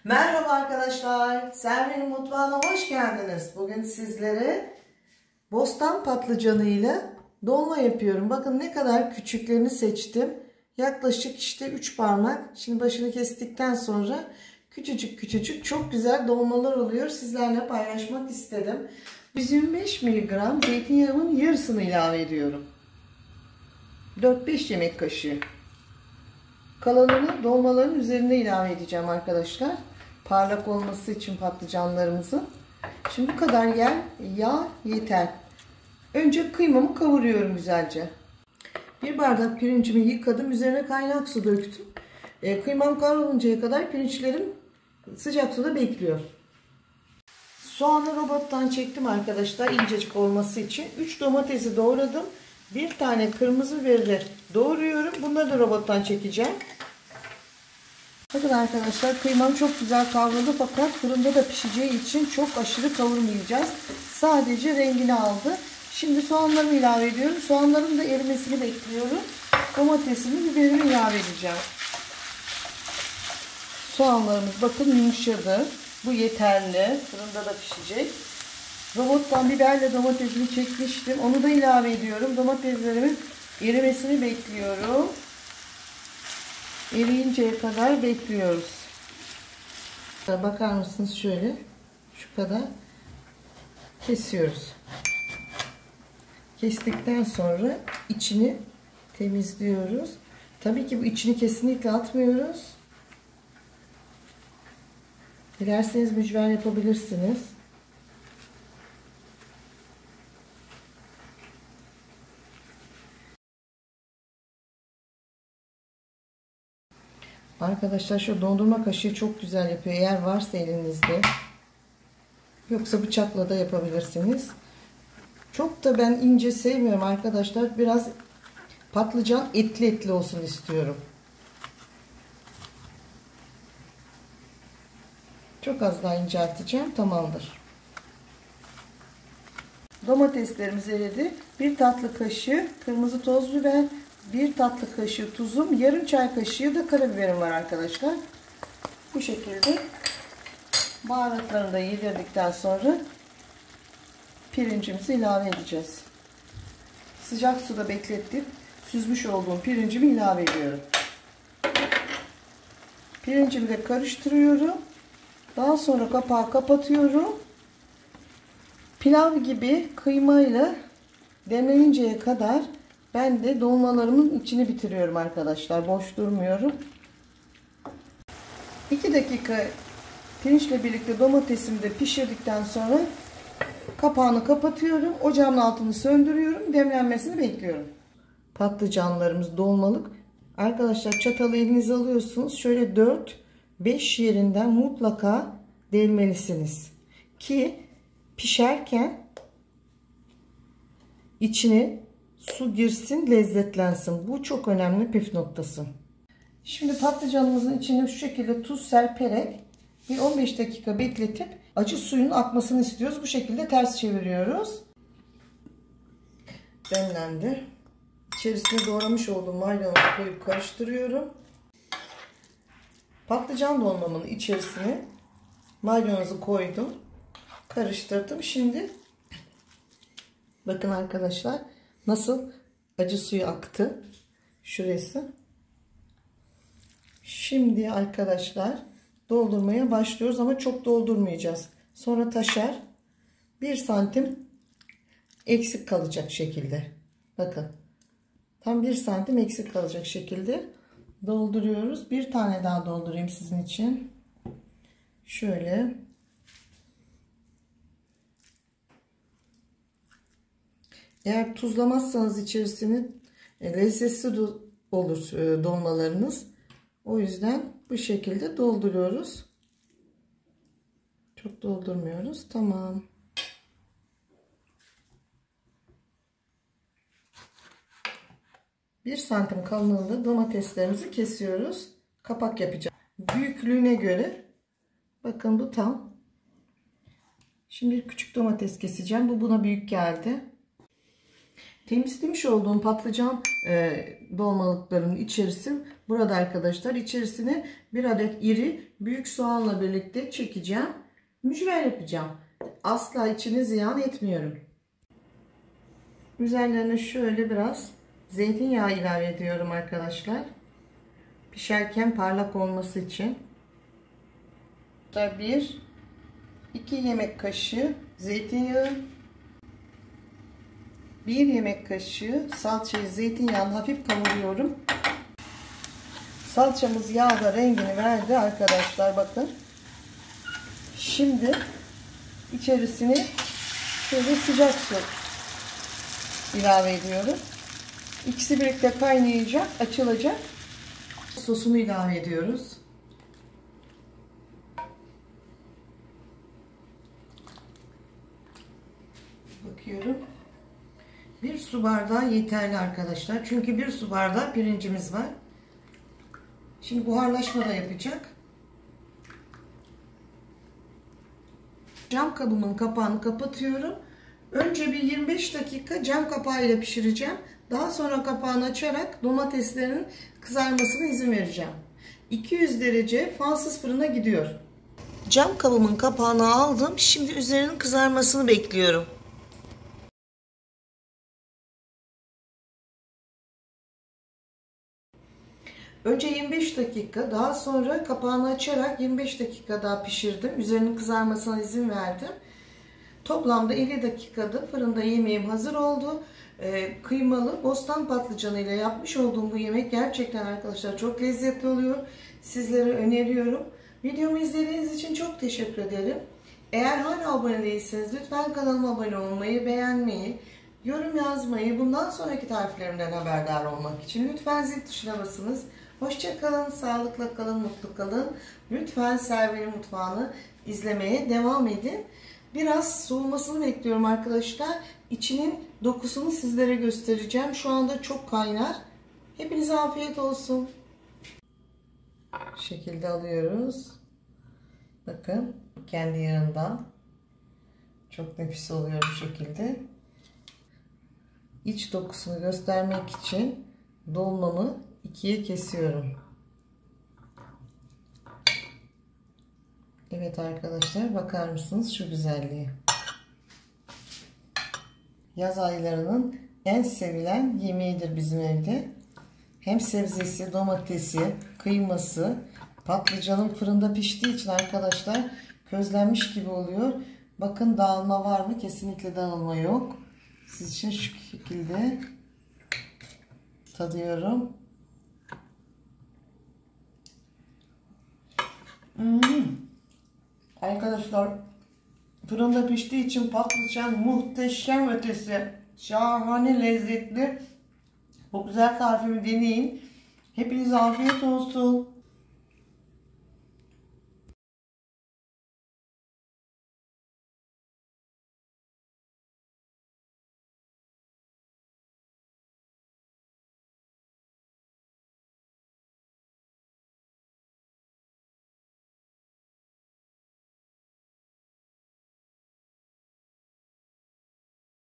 Merhaba arkadaşlar, Selvi'nin mutfağına hoş geldiniz. Bugün sizlere bostan patlıcanı ile dolma yapıyorum. Bakın ne kadar küçüklerini seçtim. Yaklaşık işte 3 parmak. Şimdi başını kestikten sonra küçücük küçücük çok güzel dolmalar oluyor. Sizlerle paylaşmak istedim. 125 mg zeytinyağımın yarısını ilave ediyorum. 4-5 yemek kaşığı. Kalanını dolmaların üzerine ilave edeceğim arkadaşlar. Parlak olması için patlıcanlarımızın. Şimdi bu kadar yağ yeter. Önce kıymamı kavuruyorum güzelce. Bir bardak pirincimi yıkadım. Üzerine kaynak su döktüm. Kıymam kavruluncaya kadar pirinçlerim sıcak suda bekliyor. Soğanı robottan çektim arkadaşlar incecik olması için. 3 domatesi doğradım. Bir tane kırmızı biberi doğruyorum. Bunları da robottan çekeceğim. Bakın arkadaşlar kıymam çok güzel kavruldu fakat fırında da pişeceği için çok aşırı kavurmayacağız. Sadece rengini aldı. Şimdi soğanlarımı ilave ediyorum. Soğanların da erimesini bekliyorum. Domatesimi, biberimi ilave edeceğim. Soğanlarımız bakın yumuşadı. Bu yeterli. Fırında da pişecek. Robottan biberle domatesimi çekmiştim. Onu da ilave ediyorum. Domateslerimin erimesini bekliyorum. Eriyinceye kadar bekliyoruz. Bakar mısınız şöyle şu kadar kesiyoruz. Kestikten sonra içini temizliyoruz. Tabii ki bu içini kesinlikle atmıyoruz. Dilerseniz mücver yapabilirsiniz. Arkadaşlar şu dondurma kaşığı çok güzel yapıyor. Eğer varsa elinizde. Yoksa bıçakla da yapabilirsiniz. Çok da ben ince sevmiyorum arkadaşlar. Biraz patlıcan etli etli olsun istiyorum. Çok az daha incelteceğim. Tamamdır. Domateslerimiz eridi. 1 tatlı kaşığı kırmızı toz biber, 1 tatlı kaşığı tuzum, yarım çay kaşığı da karabiberim var arkadaşlar. Bu şekilde baharatlarını da yedirdikten sonra pirincimizi ilave edeceğiz. Sıcak suda bekletip süzmüş olduğum pirincimi ilave ediyorum. Pirincimi de karıştırıyorum. Daha sonra kapağı kapatıyorum. Pilav gibi kıymayla demleninceye kadar ben de dolmalarımın içini bitiriyorum arkadaşlar. Boş durmuyorum. 2 dakika pirinçle birlikte domatesimi de pişirdikten sonra kapağını kapatıyorum. Ocağın altını söndürüyorum. Demlenmesini bekliyorum. Patlıcanlarımız dolmalık. Arkadaşlar çatalı elinize alıyorsunuz. Şöyle 4-5 yerinden mutlaka delmelisiniz. Ki pişerken içine su girsin, lezzetlensin. Bu çok önemli püf noktası. Şimdi patlıcanımızın içine şu şekilde tuz serperek bir 15 dakika bekletip acı suyun akmasını istiyoruz. Bu şekilde ters çeviriyoruz. Demlendi. İçerisine doğramış olduğum maydanozu koyup karıştırıyorum. Patlıcan dolmamın içerisine maydanozu koydum. Karıştırdım. Şimdi bakın arkadaşlar nasıl acı suyu aktı. Şurası. Şimdi arkadaşlar doldurmaya başlıyoruz ama çok doldurmayacağız. Sonra taşar. 1 santim eksik kalacak şekilde. Bakın. Tam 1 santim eksik kalacak şekilde dolduruyoruz. Bir tane daha doldurayım sizin için. Şöyle. Eğer tuzlamazsanız içerisini lezzetsiz olur dolmalarınız. O yüzden bu şekilde dolduruyoruz. Çok doldurmuyoruz. Tamam. Bir santim kalınlığında domateslerimizi kesiyoruz. Kapak yapacağım. Büyüklüğüne göre. Bakın bu tam. Şimdi küçük domates keseceğim. Bu buna büyük geldi. Temizlemiş olduğum patlıcan dolmalıklarının içerisi burada arkadaşlar. İçerisine bir adet iri büyük soğanla birlikte çekeceğim. Mücver yapacağım. Asla içini ziyan etmiyorum. Üzerlerine şöyle biraz zeytinyağı ilave ediyorum arkadaşlar. Pişerken parlak olması için. 1-2 yemek kaşığı zeytinyağı, 1 yemek kaşığı salçayı zeytinyağını hafif kavuruyorum. Salçamız yağda rengini verdi arkadaşlar, bakın. Şimdi içerisine şöyle sıcak su ilave ediyorum. İkisi birlikte kaynayacak, açılacak. Sosunu ilave ediyoruz. Bakıyorum. 1 su bardağı yeterli arkadaşlar. Çünkü 1 su bardağı pirincimiz var. Şimdi buharlaşma da yapacak. Cam kabımın kapağını kapatıyorum. Önce bir 25 dakika cam kapağıyla pişireceğim. Daha sonra kapağını açarak domateslerin kızarmasına izin vereceğim. 200 derece fansız fırına gidiyor. Cam kabımın kapağını aldım. Şimdi üzerinin kızarmasını bekliyorum. Önce 25 dakika, daha sonra kapağını açarak 25 dakika daha pişirdim. Üzerinin kızarmasına izin verdim. Toplamda 50 dakikada fırında yemeğim hazır oldu. Kıymalı bostan patlıcanı ile yapmış olduğum bu yemek gerçekten arkadaşlar çok lezzetli oluyor. Sizlere öneriyorum. Videomu izlediğiniz için çok teşekkür ederim. Eğer hala abone değilseniz lütfen kanalıma abone olmayı, beğenmeyi, yorum yazmayı, bundan sonraki tariflerimden haberdar olmak için lütfen zil tuşuna basınız. Hoşça kalın, sağlıkla kalın, mutlu kalın. Lütfen Server'in mutfağını izlemeye devam edin. Biraz soğumasını bekliyorum arkadaşlar. İçinin dokusunu sizlere göstereceğim. Şu anda çok kaynar. Hepinize afiyet olsun. Bu şekilde alıyoruz. Bakın kendi yağından. Çok nefis oluyor bu şekilde. İç dokusunu göstermek için dolmamı ikiye kesiyorum. Evet arkadaşlar, bakar mısınız şu güzelliğe? Yaz aylarının en sevilen yemeğidir bizim evde. Hem sebzesi, domatesi, kıyması, patlıcanın fırında piştiği için arkadaşlar közlenmiş gibi oluyor. Bakın dağılma var mı? Kesinlikle dağılma yok. Siz için şu şekilde tadıyorum. Arkadaşlar fırında piştiği için patlıcan muhteşem ötesi. Şahane lezzetli. Bu güzel tarifimi deneyin. Hepinize afiyet olsun.